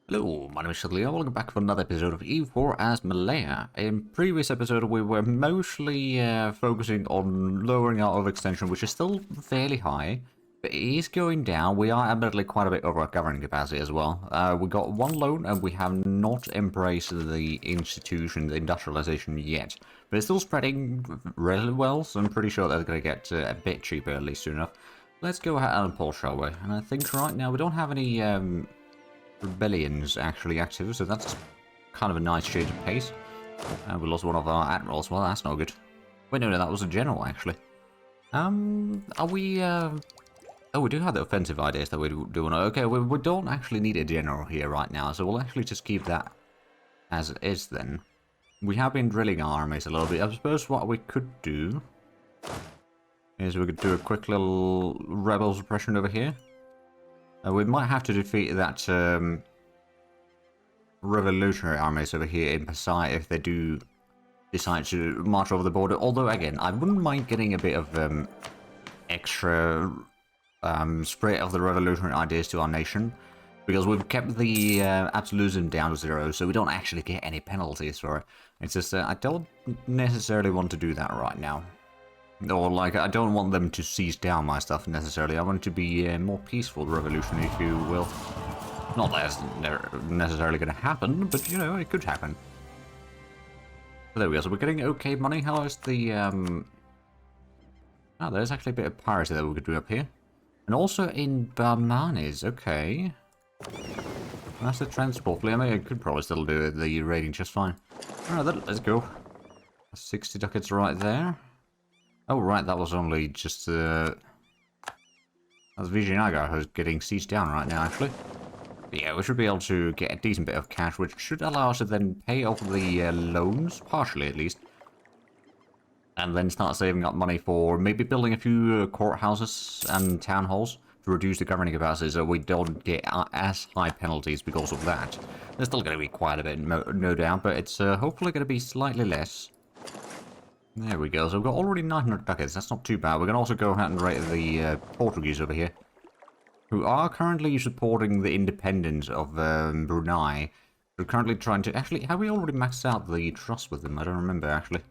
Hello, my name is Zhatelier. Welcome back for another episode of EU4 as Malaya. In previous episode, we were mostly focusing on lowering our overextension, which is still fairly high, but it is going down. We are admittedly quite a bit over our governing capacity as well. We got one loan, and we have not embraced the institution, the industrialization yet, but it's still spreading really well, so I'm pretty sure they're going to get a bit cheaper at least soon enough. Let's go ahead and pull, shall we? And I think right now we don't have any rebellions actually active, so that's kind of a nice change of pace. We lost one of our admirals. Well, that's not good. Wait, no, that was a general actually. Are we? Oh, we do have the offensive ideas that we do want to. Okay, we don't actually need a general here right now, so we'll actually just keep that as it is then. We have been drilling our armies a little bit. I suppose what we could do is we could do a quick little rebel suppression over here. We might have to defeat that revolutionary armies over here in Pasai if they do decide to march over the border. Although, again, I wouldn't mind getting a bit of extra spread of the revolutionary ideas to our nation, because we've kept the absolutism down to 0, so we don't actually get any penalties for it. It's just I don't necessarily want to do that right now. Or, like, I don't want them to seize down my stuff, necessarily. I want it to be a more peaceful revolution, if you will. Not that it's necessarily going to happen, but, you know, it could happen. So there we go. So we're getting okay money. How is the, Oh, there's actually a bit of piracy that we could do up here. And also in Barmanis, okay. That's the transport fleet. I mean, I could probably still do the raiding just fine. Alright, then, let's go. 60 ducats right there. Oh, right, that was only just, that's Vijayanagar who's getting sieged down right now, actually. But yeah, we should be able to get a decent bit of cash, which should allow us to then pay off the loans, partially at least. And then start saving up money for maybe building a few courthouses and town halls to reduce the governing capacity so we don't get as high penalties because of that. There's still going to be quite a bit, no doubt, but it's hopefully going to be slightly less. There we go, so we've got already 900 ducats, that's not too bad. We're going to also go ahead and rate the Portuguese over here, who are currently supporting the independence of Brunei. We're currently trying to... Actually, have we already maxed out the trust with them? I don't remember, actually.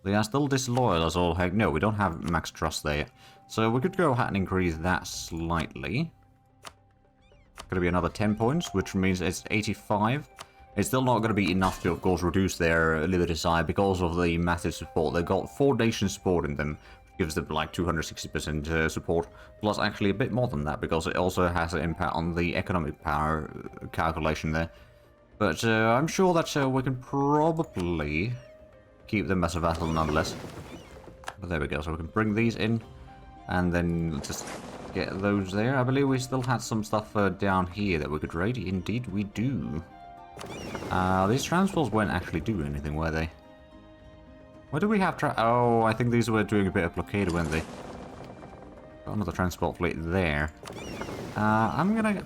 They are still disloyal as all heck. No, we don't have max trust there yet. So we could go ahead and increase that slightly. Going to be another 10 points, which means it's 85. It's still not going to be enough to, of course, reduce their liberty side because of the massive support. They've got 4 nations supporting them, which gives them like 260% support, plus actually a bit more than that because it also has an impact on the economic power calculation there. But I'm sure that we can probably keep them as a vassal nonetheless. But there we go, so we can bring these in and then just get those there. I believe we still had some stuff down here that we could raid. Indeed we do. These transports weren't actually doing anything, were they? Where do we have oh, I think these were doing a bit of blockade, weren't they? Got another transport fleet there. I'm gonna...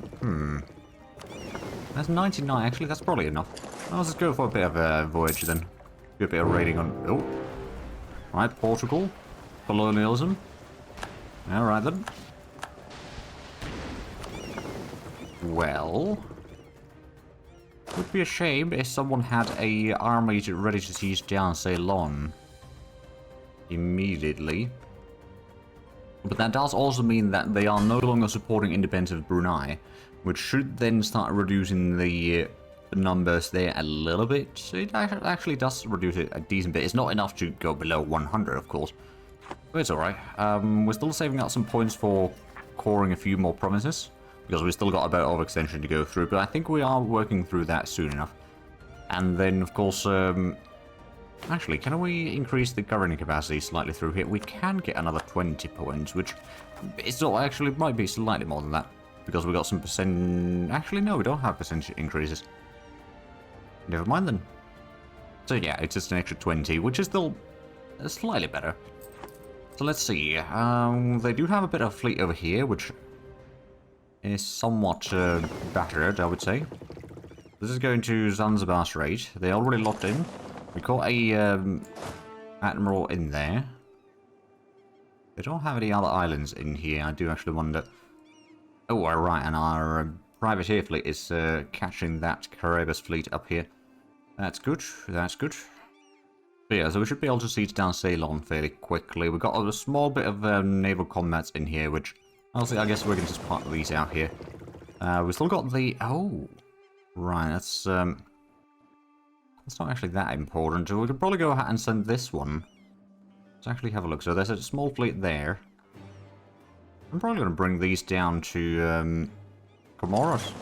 That's 99, actually, that's probably enough. I'll just go for a bit of a voyage then. Do a bit of raiding on... Oh. Right, Portugal. Colonialism. Alright then. Well... Would be a shame if someone had a army ready to siege down Ceylon immediately. But that does also mean that they are no longer supporting independence of Brunei, which should then start reducing the numbers there a little bit. So it actually does reduce it a decent bit. It's not enough to go below 100, of course. But it's alright. We're still saving up some points for coring a few more provinces, because we've still got a bit of extension to go through, but I think we are working through that soon enough. And then, of course, actually, can we increase the governing capacity slightly through here? We can get another 20 points, which it's not actually might be slightly more than that, because we got some percent... Actually, no, we don't have percentage increases. Never mind then. So yeah, it's just an extra 20, which is still slightly better. So let's see. They do have a bit of fleet over here, which is somewhat battered, I would say. This is going to Zanzibar Strait. They're already locked in. We caught a admiral in there. They don't have any other islands in here. I do actually wonder... Oh, right, and our privateer fleet is catching that Caribbean fleet up here. That's good, that's good. But yeah, so we should be able to siege down Ceylon fairly quickly. We've got a small bit of naval combats in here, which, honestly, I guess we can just part these out here. We've still got the... Oh! Right, that's not actually that important. We could probably go ahead and send this one. Let's actually have a look. So there's a small fleet there. I'm probably going to bring these down to Comoros.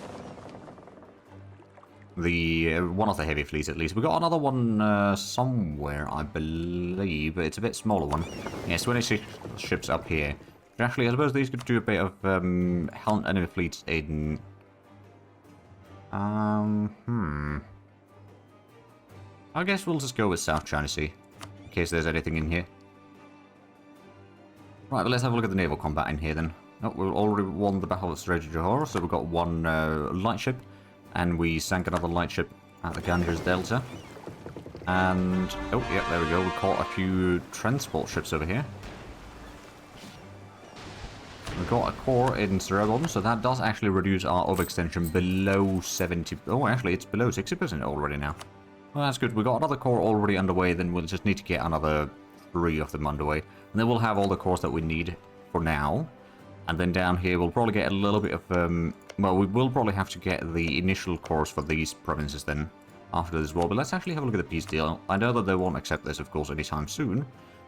The one of the heavy fleets, at least. We got another one somewhere, I believe, but it's a bit smaller one. Yeah, 26 ships up here. But actually, I suppose these could do a bit of helmet enemy fleets in. I guess we'll just go with South China Sea, in case there's anything in here. Right, but let's have a look at the naval combat in here then. Oh, we've already won the Battle of Strait of Johor, so we've got one light ship. And we sank another light ship at the Ganges Delta. And, oh, yeah, there we go. We caught a few transport ships over here. We've got a core in Cirebon, so that does actually reduce our overextension below 70... Oh, actually, it's below 60% already now. Well, that's good. We've got another core already underway, then we'll just need to get another 3 of them underway. And then we'll have all the cores that we need for now. And then down here, we'll probably get a little bit of... well, we will probably have to get the initial cores for these provinces then, after this war. But let's actually have a look at the peace deal. I know that they won't accept this, of course, anytime soon.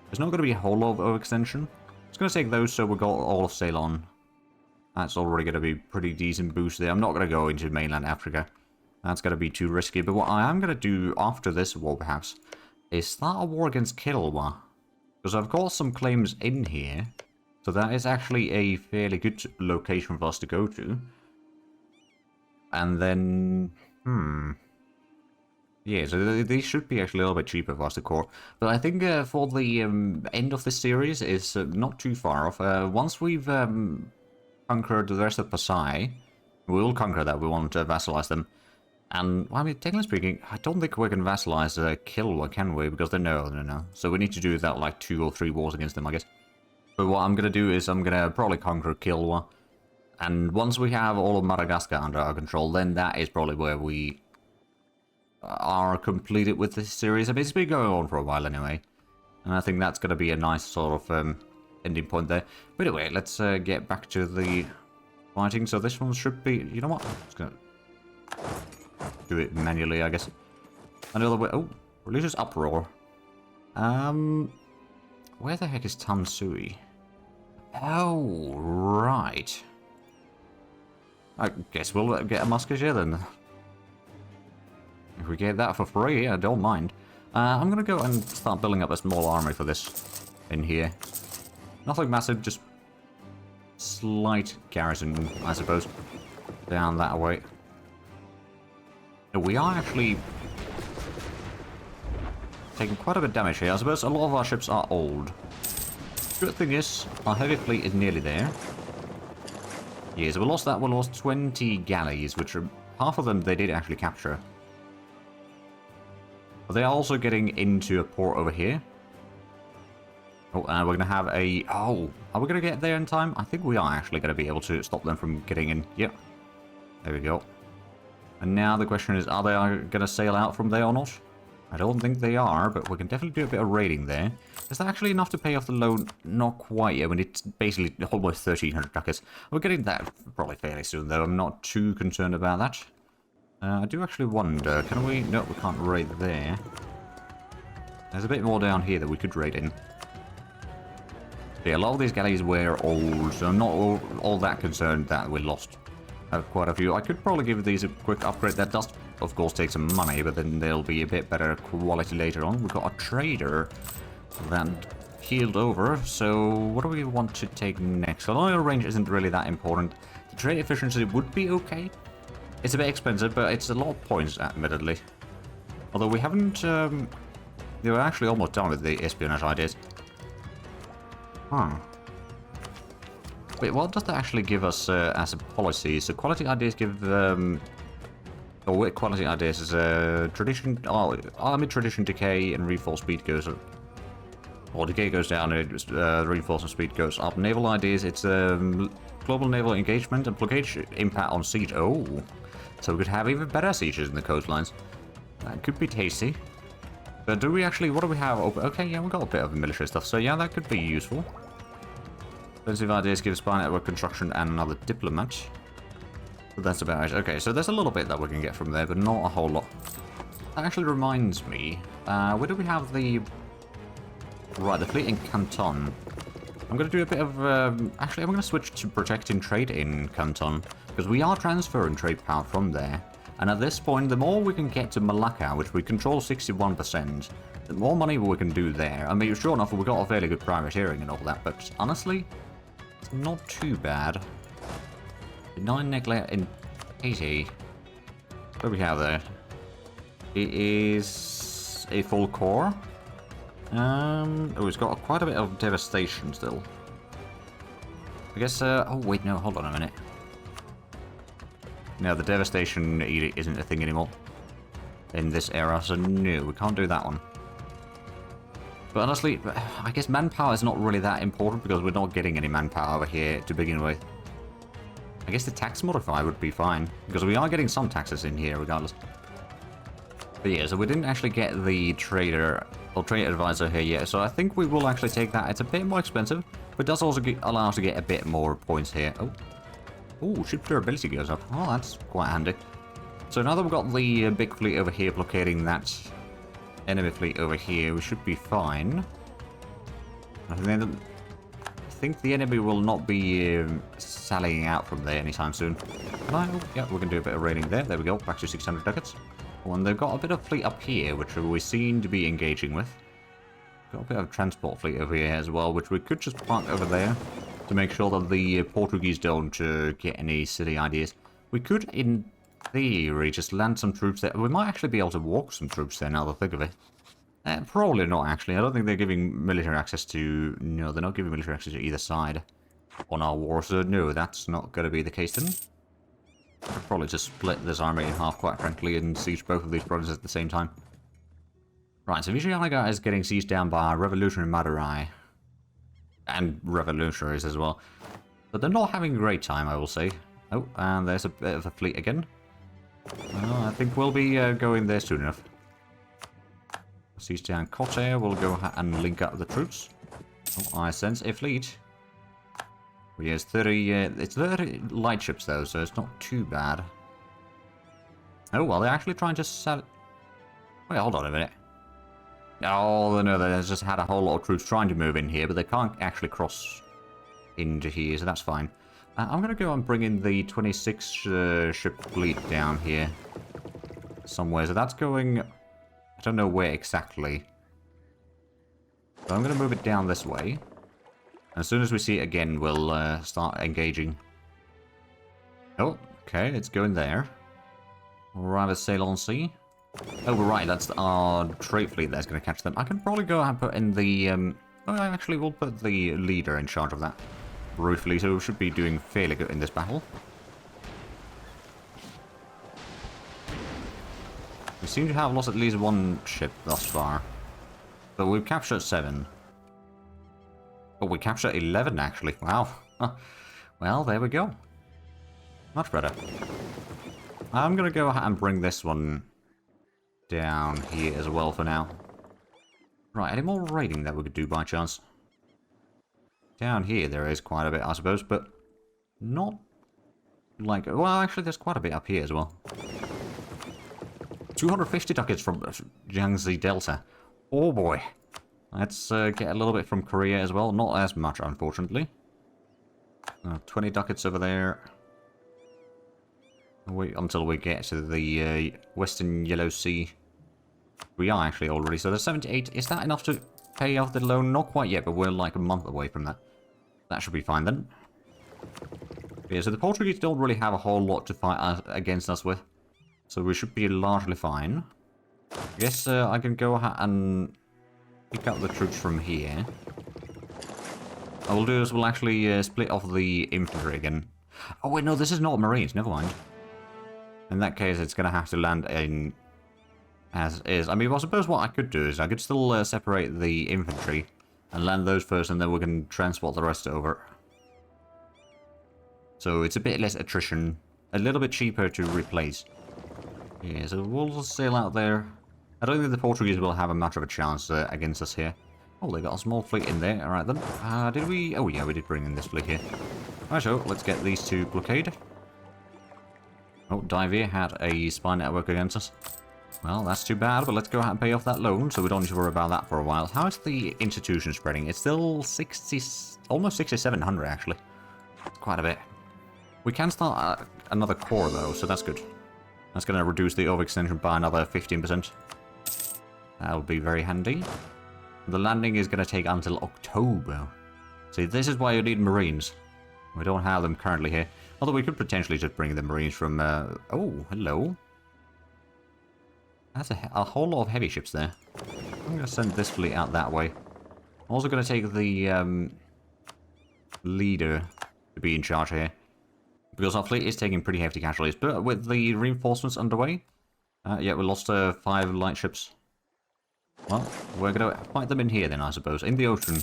There's not going to be a whole lot of overextension. It's going to take those, so we've got all of Ceylon. That's already going to be a pretty decent boost there. I'm not going to go into mainland Africa. That's going to be too risky. But what I am going to do after this war, perhaps, is start a war against Kilwa. Because I've got some claims in here. So that is actually a fairly good location for us to go to. And then... Yeah, so these should be actually a little bit cheaper for us to core. But I think for the end of this series is not too far off. Once we've conquered the rest of Pasai, we will conquer that. We won't vassalize them. And, well, I mean, technically speaking, I don't think we can vassalize Kilwa, can we? Because they're no. So we need to do that like 2 or 3 wars against them, I guess. But what I'm going to do is I'm going to probably conquer Kilwa. And once we have all of Madagascar under our control, then that is probably where we are completed with this series. I mean, it's been going on for a while anyway. And I think that's going to be a nice sort of ending point there. But anyway, let's get back to the fighting. So this one should be... You know what? I'm just going to do it manually, I guess. Another way... Oh, religious uproar. Where the heck is Tansui? Oh, right. I guess we'll get a musketeer then. If we get that for free, I don't mind. I'm going to go and start building up a small army for this in here. Nothing massive, just slight garrison, I suppose, down that way. We are actually taking quite a bit of damage here. I suppose a lot of our ships are old. Good thing is, our heavy fleet is nearly there. Yeah, so we lost that. We lost 20 galleys, which are half of them they did actually capture. But they are also getting into a port over here. Oh, and we're going to have a... Oh, are we going to get there in time? I think we are actually going to be able to stop them from getting in. Yep. There we go. And now the question is, are they going to sail out from there or not? I don't think they are, but we can definitely do a bit of raiding there. Is that actually enough to pay off the loan? Not quite yet, when it's basically almost 1,300 ducats. We're getting that probably fairly soon, though. I'm not too concerned about that. I do actually wonder, can we... No, we can't raid there. There's a bit more down here that we could raid in. Yeah, a lot of these galleys were old, so I'm not all that concerned that we lost quite a few. I could probably give these a quick upgrade. That does, of course, take some money, but then they'll be a bit better quality later on. We've got a trader that healed over, so what do we want to take next? Although our range isn't really that important, the trade efficiency would be okay. It's a bit expensive, but it's a lot of points, admittedly. Although we haven't... they were actually almost done with the espionage ideas. Huh. Wait, what does that actually give us as a policy? So quality ideas give... or wait, quality ideas is tradition... Oh, army tradition decay and reinforced speed goes up. Or decay goes down, and reinforcement speed goes up. Naval ideas, it's global naval engagement and blockade impact on siege. Oh, so we could have even better sieges in the coastlines. That could be tasty. But do we actually, what do we have? Okay, yeah, we got a bit of military stuff, so yeah, that could be useful. Offensive ideas give spy network construction and another diplomat. But that's about it. Okay, so there's a little bit that we can get from there, but not a whole lot. That actually reminds me, where do we have the... Right, the fleet in Canton. I'm going to do a bit of... actually, I'm going to switch to protecting trade in Canton, because we are transferring trade power from there. And at this point, the more we can get to Malacca, which we control 61%, the more money we can do there. I mean, sure enough, we've got a fairly good privateering and all that, but honestly, it's not too bad. 9 nuclear in 80. What do we have there? It is a full core. Oh, it's got quite a bit of devastation still. I guess, oh wait, no, hold on a minute. No, the devastation isn't a thing anymore in this era, so no, we can't do that one. But honestly, I guess manpower is not really that important because we're not getting any manpower over here to begin with. I guess the tax modifier would be fine, because we are getting some taxes in here regardless. But yeah, so we didn't actually get the trader or trade advisor here yet, so I think we will actually take that. It's a bit more expensive, but it does also allow us to get a bit more points here. Oh, ship durability goes up. Oh, that's quite handy. So now that we've got the big fleet over here blockading that enemy fleet over here, we should be fine. I think the enemy will not be sallying out from there anytime soon. Oh, yeah, we can do a bit of raiding there. There we go, back to 600 ducats. Oh, and they've got a bit of fleet up here, which we seem to be engaging with. Got a bit of transport fleet over here as well, which we could just park over there to make sure that the Portuguese don't get any silly ideas. We could, in theory, just land some troops there. We might actually be able to walk some troops there now that I think of it. Probably not, actually. I don't think they're giving military access to... No, they're not giving military access to either side on our war, so no, that's not going to be the case then. I'll probably just split this army in half, quite frankly, and siege both of these provinces at the same time. Right, so Vijayanagar is getting sieged down by Revolutionary Madurai. And revolutionaries as well. But they're not having a great time, I will say. Oh, and there's a bit of a fleet again. Well, I think we'll be going there soon enough. Siege down Kotter, we'll go and link up the troops. Oh, I sense a fleet. Well, yes, 30, it's 30 light ships though, so it's not too bad. Oh, well, they're actually trying to sell... Wait, hold on a minute. Oh, no, they just had a whole lot of troops trying to move in here, but they can't actually cross into here, so that's fine. I'm going to go and bring in the 26 ship fleet down here somewhere. So that's going... I don't know where exactly. But I'm going to move it down this way. And as soon as we see it again, we'll start engaging. Oh, okay, it's going there. Rather sail on sea. Oh, right, that's our trade fleet that's going to catch them. I can probably go and put in the... oh, actually, we'll put the leader in charge of that. Briefly, so we should be doing fairly good in this battle. We seem to have lost at least one ship thus far. But we've captured 7. Oh, we captured 11, actually. Wow. Well, there we go. Much better. I'm going to go ahead and bring this one down here as well for now. Right, any more raiding that we could do by chance? Down here there is quite a bit, I suppose, but not like... Well, actually, there's quite a bit up here as well. 250 ducats from Yangtze Delta. Oh boy. Let's get a little bit from Korea as well. Not as much, unfortunately. 20 ducats over there. Wait until we get to the Western Yellow Sea. We are actually already. So there's 78. Is that enough to pay off the loan? Not quite yet, but we're like a month away from that. That should be fine then. Yeah, so the Portuguese don't really have a whole lot to fight against us with. So we should be largely fine. I guess I can go ahead and pick up the troops from here. What we'll do is we'll actually split off the infantry again. Oh wait, no, this is not Marines, never mind. In that case, it's going to have to land in as is. I mean, I suppose what I could do is I could still separate the infantry and land those first, and then we can transport the rest over. So it's a bit less attrition, a little bit cheaper to replace. Yeah, so we'll sail out there. I don't think the Portuguese will have a much of a chance against us here. Oh, they got a small fleet in there. Alright then. Did we... Oh yeah, we did bring in this fleet here. Right, so let's get these two blockaded. Oh, Zhatelier had a spy network against us. Well, that's too bad, but let's go ahead and pay off that loan, so we don't need to worry about that for a while. How is the institution spreading? It's still 60... almost 6,700, actually. It's quite a bit. We can start another core, though, so that's good. That's going to reduce the overextension by another 15%. That'll be very handy. The landing is going to take until October. See, this is why you need Marines. We don't have them currently here. Although we could potentially just bring the Marines from... Oh, hello. That's a whole lot of heavy ships there. I'm going to send this fleet out that way. I'm also going to take the leader to be in charge here. Because our fleet is taking pretty hefty casualties. But with the reinforcements underway... yeah, we lost 5 light ships. Well, we're going to fight them in here then, I suppose. In the ocean.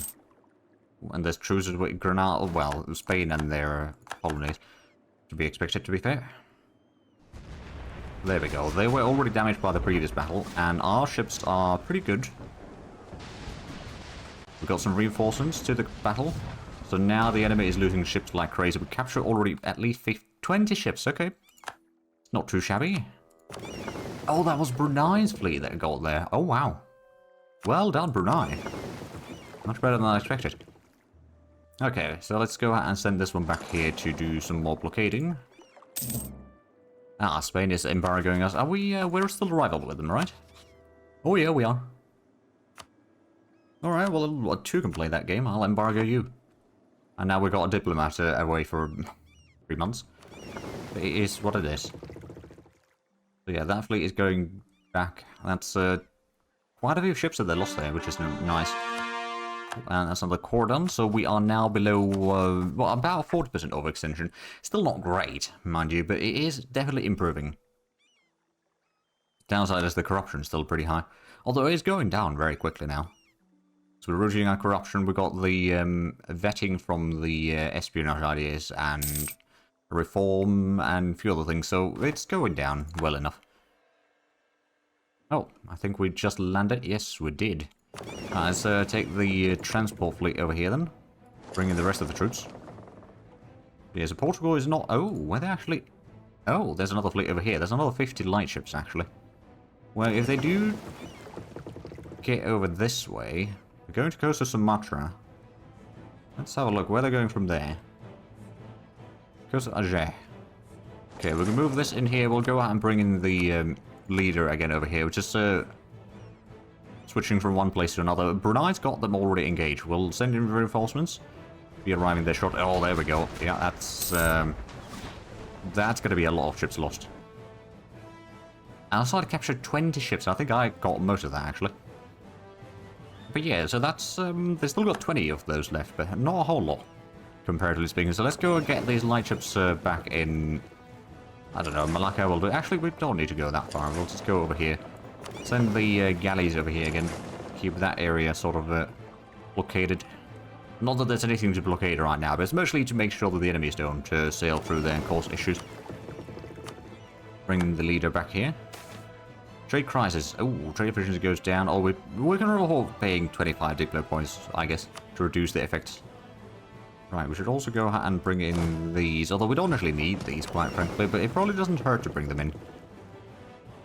And there's truces with Granada, well, Spain and their colonies. To be expected, to be fair. There we go. They were already damaged by the previous battle, and our ships are pretty good. We've got some reinforcements to the battle. So now the enemy is losing ships like crazy. We captured already at least 20 ships, okay. It's not too shabby. Oh, that was Brunei's fleet that got there. Oh, wow. Well done, Brunei. Much better than I expected. Okay, so let's go ahead and send this one back here to do some more blockading. Ah, Spain is embargoing us. Are we, we're still rival with them, right? Oh yeah, we are. Alright, well, two can play that game. I'll embargo you. And now we've got a diplomat away for 3 months. But it is what it is. So yeah, that fleet is going back. That's, quite a few ships that they lost there, which is nice. And that's another core done, so we are now below, well, about 40% overextension. Still not great, mind you, but it is definitely improving. Downside is the corruption is still pretty high. Although it is going down very quickly now. So we're reducing our corruption, we got the vetting from the espionage ideas and reform and a few other things, so it's going down well enough. Oh, I think we just landed. Yes, we did. Let's take the transport fleet over here then. Bring in the rest of the troops. Yeah, so Portugal is not... Oh, where they actually... Oh, there's another fleet over here. There's another 50 light ships, actually. Well, if they do get over this way... They're going to coast of Sumatra. Let's have a look. Where they're going from there. Coast of Aceh. Okay, we can move this in here. We'll go out and bring in the leader again over here, which is... switching from one place to another. Brunei's got them already engaged. We'll send in reinforcements. Be arriving there short. Oh, there we go. Yeah, that's going to be a lot of ships lost. Outside captured 20 ships. I think I got most of that, actually. But yeah, so that's... they've still got 20 of those left, but not a whole lot, comparatively speaking. So let's go and get these light ships back in... I don't know, Malaya will do. Actually, we don't need to go that far. We'll just go over here. Send the galleys over here again. Keep that area sort of blockaded. Not that there's anything to blockade right now, but it's mostly to make sure that the enemies don't sail through there and cause issues. Bring the leader back here. Trade crisis. Oh, trade efficiency goes down. Oh, we're going to hold paying 25 diplo points, I guess, to reduce the effects. Right, we should also go ahead and bring in these. Although we don't actually need these, quite frankly, but it probably doesn't hurt to bring them in.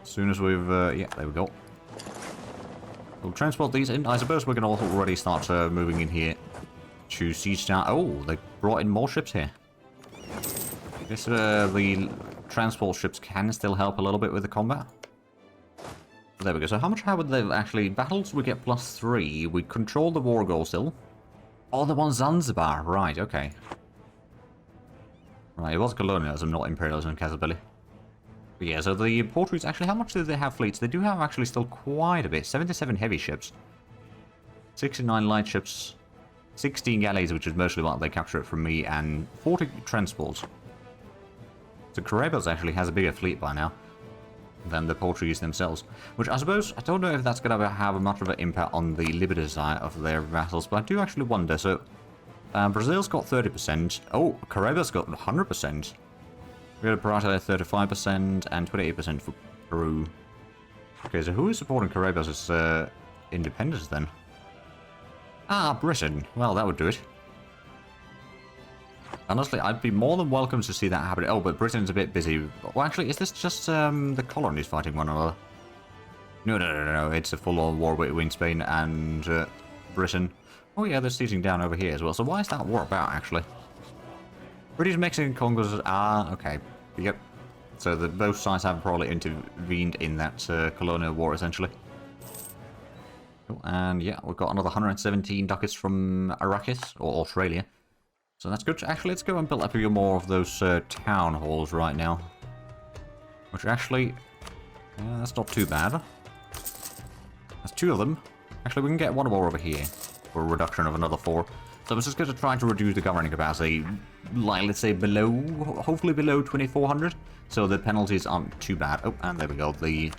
As soon as we've... yeah, there we go. We'll transport these in. I suppose we can also already start moving in here to siege down. Oh, they brought in more ships here. I guess the transport ships can still help a little bit with the combat. There we go. So how much have they actually... Battles, we get +3. We control the war goal still. Oh, the one Zanzibar. Right, okay. Right, it was colonialism, not imperialism in Casablanca. But yeah, so the Portuguese... Actually, how much do they have fleets? They do have actually still quite a bit. 77 heavy ships. 69 light ships. 16 galleys, which is mostly what they captured from me, and 40 transports. So Caribbean actually has a bigger fleet by now than the Portuguese themselves. Which I suppose, I don't know if that's going to have much of an impact on the liberty side of their vassals, but I do actually wonder. So Brazil's got 30%. Oh, Caribe's got 100%. We got a Parata 35% and 28% for Peru. Okay, so who is supporting Caribe's independence then? Ah, Britain. Well, that would do it. Honestly, I'd be more than welcome to see that happen. Oh, but Britain's a bit busy. Well, actually, is this just the colonies fighting one another? No. It's a full-on war between Spain and Britain. Oh yeah, they're sieging down over here as well. So why is that war about, actually? British-Mexican Congo's... Ah, okay. Yep. So both sides have probably intervened in that colonial war, essentially. Oh, and yeah, we've got another 117 ducats from Arrakis, or Australia. So that's good. Actually, let's go and build up a few more of those town halls right now. Which actually... that's not too bad. That's 2 of them. Actually, we can get 1 more over here for a reduction of another 4. So I'm just going to try to reduce the governing capacity, like, let's say below, hopefully below 2400. So the penalties aren't too bad. Oh, and there we go. The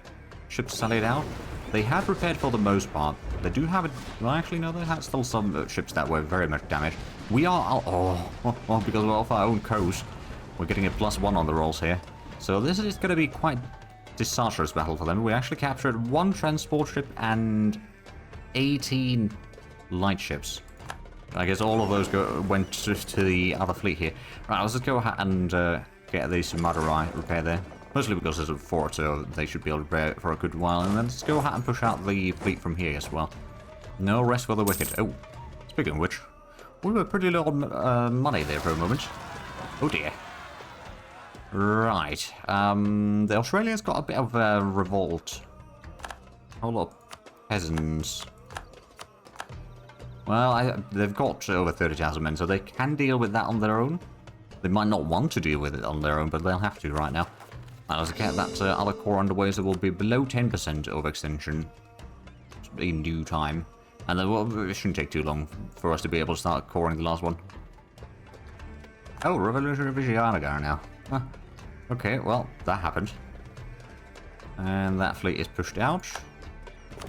ships are laid out. They have repaired for the most part. They do have well, actually, no, they have still some ships that were very much damaged. We are... because we're off our own coast. We're getting a +1 on the rolls here. So this is going to be quite disastrous battle for them. We actually captured 1 transport ship and 18 light ships. I guess all of those went to the other fleet here. Right, let's just go ahead and get these Madurai repair there. Mostly because there's a fort, so they should be able to repair it for a good while. And then let's go ahead and push out the fleet from here as well. No rest for the wicked. Oh, speaking of which, we were pretty low on money there for a moment. Oh dear. Right. The Australians got a bit of a revolt. A whole lot of peasants. Well, they've got over 30,000 men, so they can deal with that on their own. They might not want to deal with it on their own, but they'll have to right now. And as I get that other core underway, so will be below 10% overextension in due time. And then, well, it shouldn't take too long for us to be able to start coring the last one. Oh, Revolutionary Vijayanagara now. Huh. Okay, well, that happened. And that fleet is pushed out.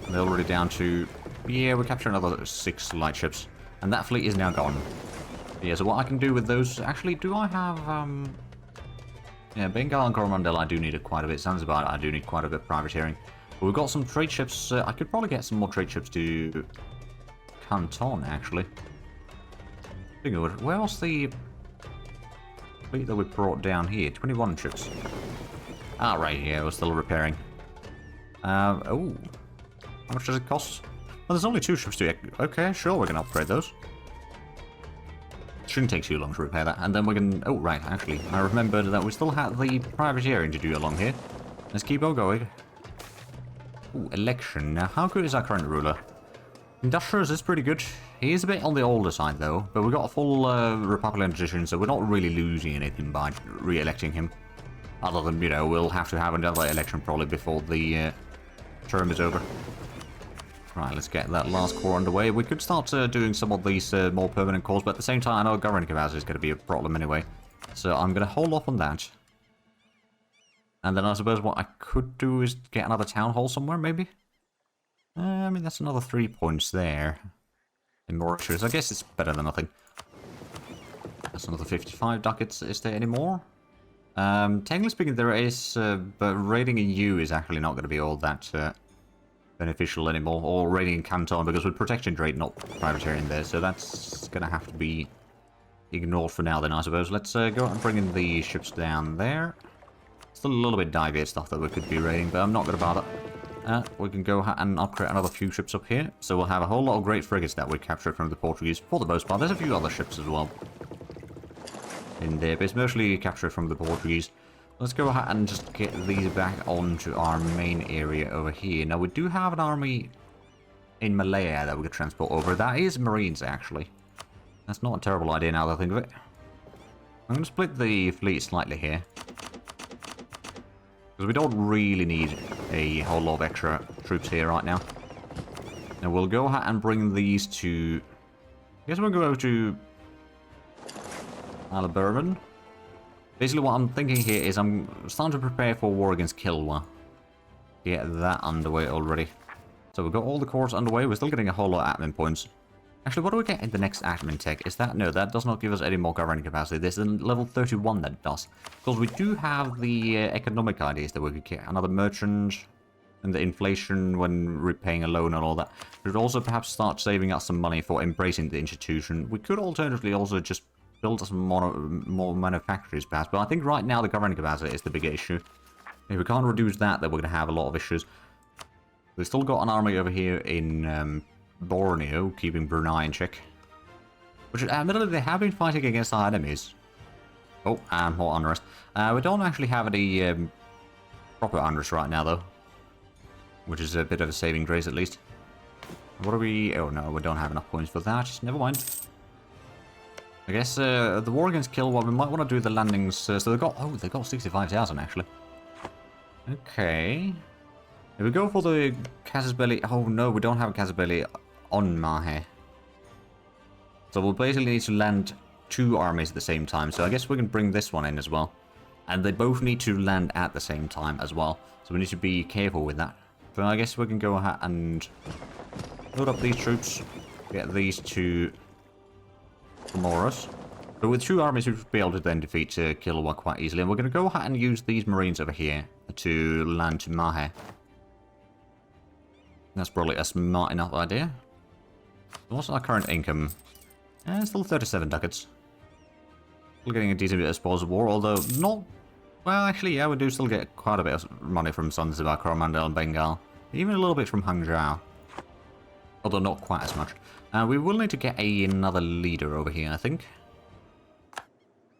They're already down to... Yeah, we captured another 6 light ships. And that fleet is now gone. Yeah, so what I can do with those... Actually, do I have... Yeah, Bengal and Coromandel I do need quite a bit. Zanzibar I do need quite a bit of privateering. But we've got some trade ships. I could probably get some more trade ships to Canton, actually. Speaking of which, where was the fleet that we brought down here? 21 ships. Ah, right, yeah, we're still repairing. Oh. How much does it cost? Well, there's only 2 ships to... Okay, sure, we can upgrade those. Shouldn't take too long to repair that. And then we can... Oh, right, actually. I remembered that we still had the privateering to do along here. Let's keep on going. Ooh, election. Now, how good is our current ruler? Industrials is pretty good. He is a bit on the older side, though. But we've got a full Republican position, so we're not really losing anything by re-electing him. Other than, you know, we'll have to have another election probably before the term is over. Right, let's get that last core underway. We could start doing some of these more permanent cores, but at the same time, I know governing capacity is going to be a problem anyway. So I'm going to hold off on that. And then I suppose what I could do is get another town hall somewhere, maybe? I mean, that's another 3 points there. In Mauritius. I guess it's better than nothing. That's another 55 ducats. Is there any more? Technically speaking, there is, but raiding in U is actually not going to be all that... beneficial anymore, or raiding Canton, because with protection trade not privateering there, so that's gonna have to be ignored for now then, I suppose. Let's go and bring in the ships down there. Still a little bit divey stuff that we could be raiding, but I'm not gonna bother. We can go and upgrade another few ships up here, so we'll have a whole lot of great frigates that we captured from the Portuguese, for the most part. There's a few other ships as well in there, but it's mostly captured from the Portuguese. Let's go ahead and just get these back onto our main area over here. Now, we do have an army in Malaya that we could transport over. That is Marines, actually. That's not a terrible idea now that I think of it. I'm going to split the fleet slightly here. Because we don't really need a whole lot of extra troops here right now. Now, we'll go ahead and bring these to... I guess we'll go to... Alabama. Basically, what I'm thinking here is I'm starting to prepare for war against Kilwa. Get that underway already. So we've got all the cores underway. We're still getting a whole lot of admin points. Actually, what do we get in the next admin tech? Is that... No, that does not give us any more governing capacity. This is level 31 that does. Because we do have the economic ideas that we could get. Another merchant, and the inflation when repaying a loan and all that. We could also perhaps start saving up some money for embracing the institution. We could alternatively also just build some more manufactories perhaps. But I think right now the governing capacity is the bigger issue. If we can't reduce that, then we're going to have a lot of issues. We've still got an army over here in... Borneo, keeping Brunei in check. Which, admittedly, they have been fighting against our enemies. Oh, and more unrest. We don't actually have any proper unrest right now, though. Which is a bit of a saving grace, at least. What are we... Oh, no, we don't have enough points for that. Never mind. I guess the war against Kilwa, we might want to do the landings. So they got... Oh, they got 65,000, actually. Okay. If we go for the Casus Belli... Oh, no, we don't have a Casus Belli on Mahe. So we'll basically need to land 2 armies at the same time. So I guess we can bring this one in as well. And they both need to land at the same time as well. So we need to be careful with that. So I guess we can go ahead and load up these troops. Get these to Comoros. But with 2 armies, we'll be able to then defeat Kilwa quite easily. And we're going to go ahead and use these marines over here to land to Mahe. That's probably a smart enough idea. What's our current income? Still 37 ducats. Still getting a decent bit of spoils of war, although not... Well, actually, yeah, we do still get quite a bit of money from Zanzibar, Coromandel, and Bengal. Even a little bit from Hangzhou. Although not quite as much. We will need to get another leader over here, I think.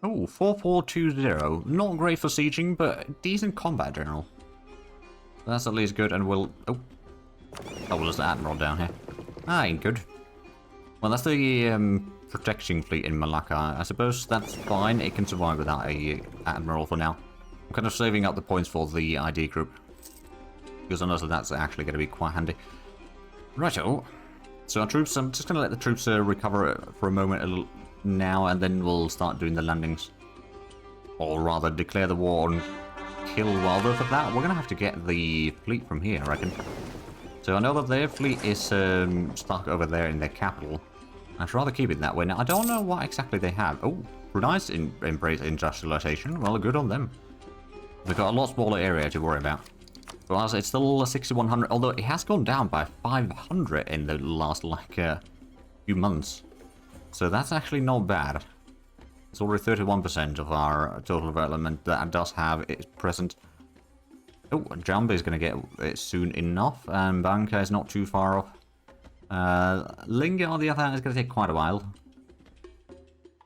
Oh, 4420. Not great for sieging, but decent combat general. That's at least good, and we'll... Oh, well, there's the Admiral down here. Ain't good. Well, that's the protecting fleet in Malacca. I suppose that's fine. It can survive without a Admiral for now. I'm kind of saving up the points for the ID group. Because I know that that's actually going to be quite handy. Righto. So our troops, I'm just going to let the troops recover for a moment now, and then we'll start doing the landings. Or rather, declare the war on Kilwa. Although for that, we're going to have to get the fleet from here, I reckon. So I know that their fleet is stuck over there in their capital. I'd rather keep it that way. Now, I don't know what exactly they have. Oh, Brunei's embrace industrialization. Well, good on them. They've got a lot smaller area to worry about. But it's still 6,100, although it has gone down by 500 in the last, like, few months. So that's actually not bad. It's already 31% of our total development that does have its present. Oh, Jambi is going to get it soon enough, and Banka is not too far off. Linga, on the other hand, is going to take quite a while.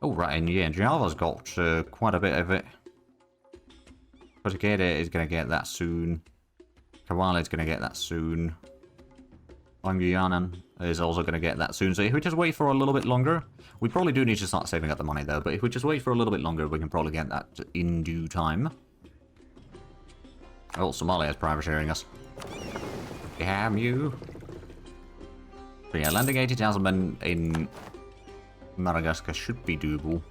Oh, right, and yeah, Java's got quite a bit of it. Portuguese is going to get that soon. Kawali is going to get that soon. Wanguyanan is also going to get that soon. So if we just wait for a little bit longer, we probably do need to start saving up the money though, but if we just wait for a little bit longer, we can probably get that in due time. Oh, Somalia is privateering us. Damn you. But yeah, landing 80,000 men in Madagascar should be doable.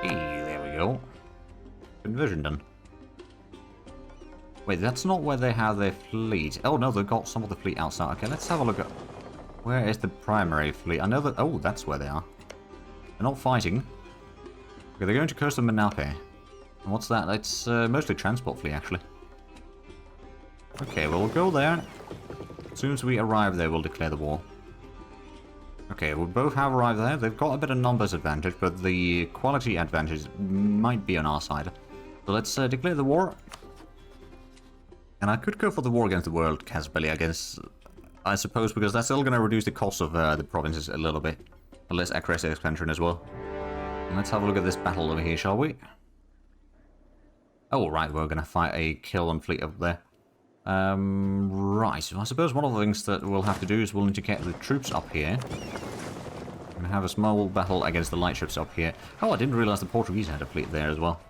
Hey, there we go. Conversion done. Wait, that's not where they have their fleet. Oh no, they've got some of the fleet outside. Okay, let's have a look at... Where is the primary fleet? I know that... Oh, that's where they are. They're not fighting. Okay, they're going to Coast of Manape. And what's that? It's mostly transport fleet, actually. Okay, well, we'll go there. As soon as we arrive there, we'll declare the war. Okay, we both have arrived there. They've got a bit of numbers advantage, but the quality advantage might be on our side. So let's declare the war. And I could go for the war against the world, Casbelli, I suppose, because that's still going to reduce the cost of the provinces a little bit. A less aggressive expansion as well. And let's have a look at this battle over here, shall we? Oh, right, we're going to fight a kill and fleet up there. Right, so I suppose one of the things that we'll have to do is we'll need to get the troops up here. We're going to have a small battle against the light ships up here. Oh, I didn't realize the Portuguese had a fleet there as well.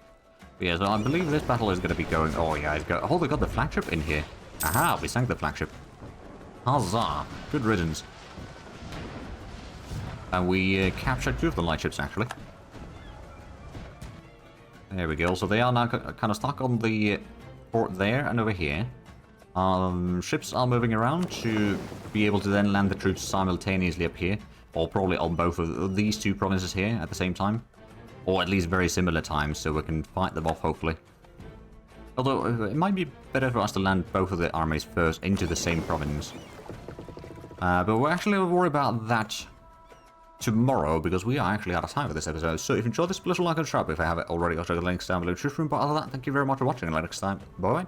But yeah, so I believe this battle is going to be going... Oh, yeah, oh, they got the flagship in here. Aha, we sank the flagship. Huzzah! Good riddance. And we captured 2 of the light ships, actually. There we go. So they are now kind of stuck on the port there and over here. Ships are moving around to be able to then land the troops simultaneously up here, or probably on both of these two provinces here at the same time, or at least very similar times, so we can fight them off, hopefully. Although, it might be better for us to land both of the armies first into the same province. But we'll actually worry about that tomorrow, because we are actually out of time for this episode. So if you enjoyed this, please like and subscribe if I haven't already. I'll check the links down below. But other than that, thank you very much for watching, and next time, bye-bye.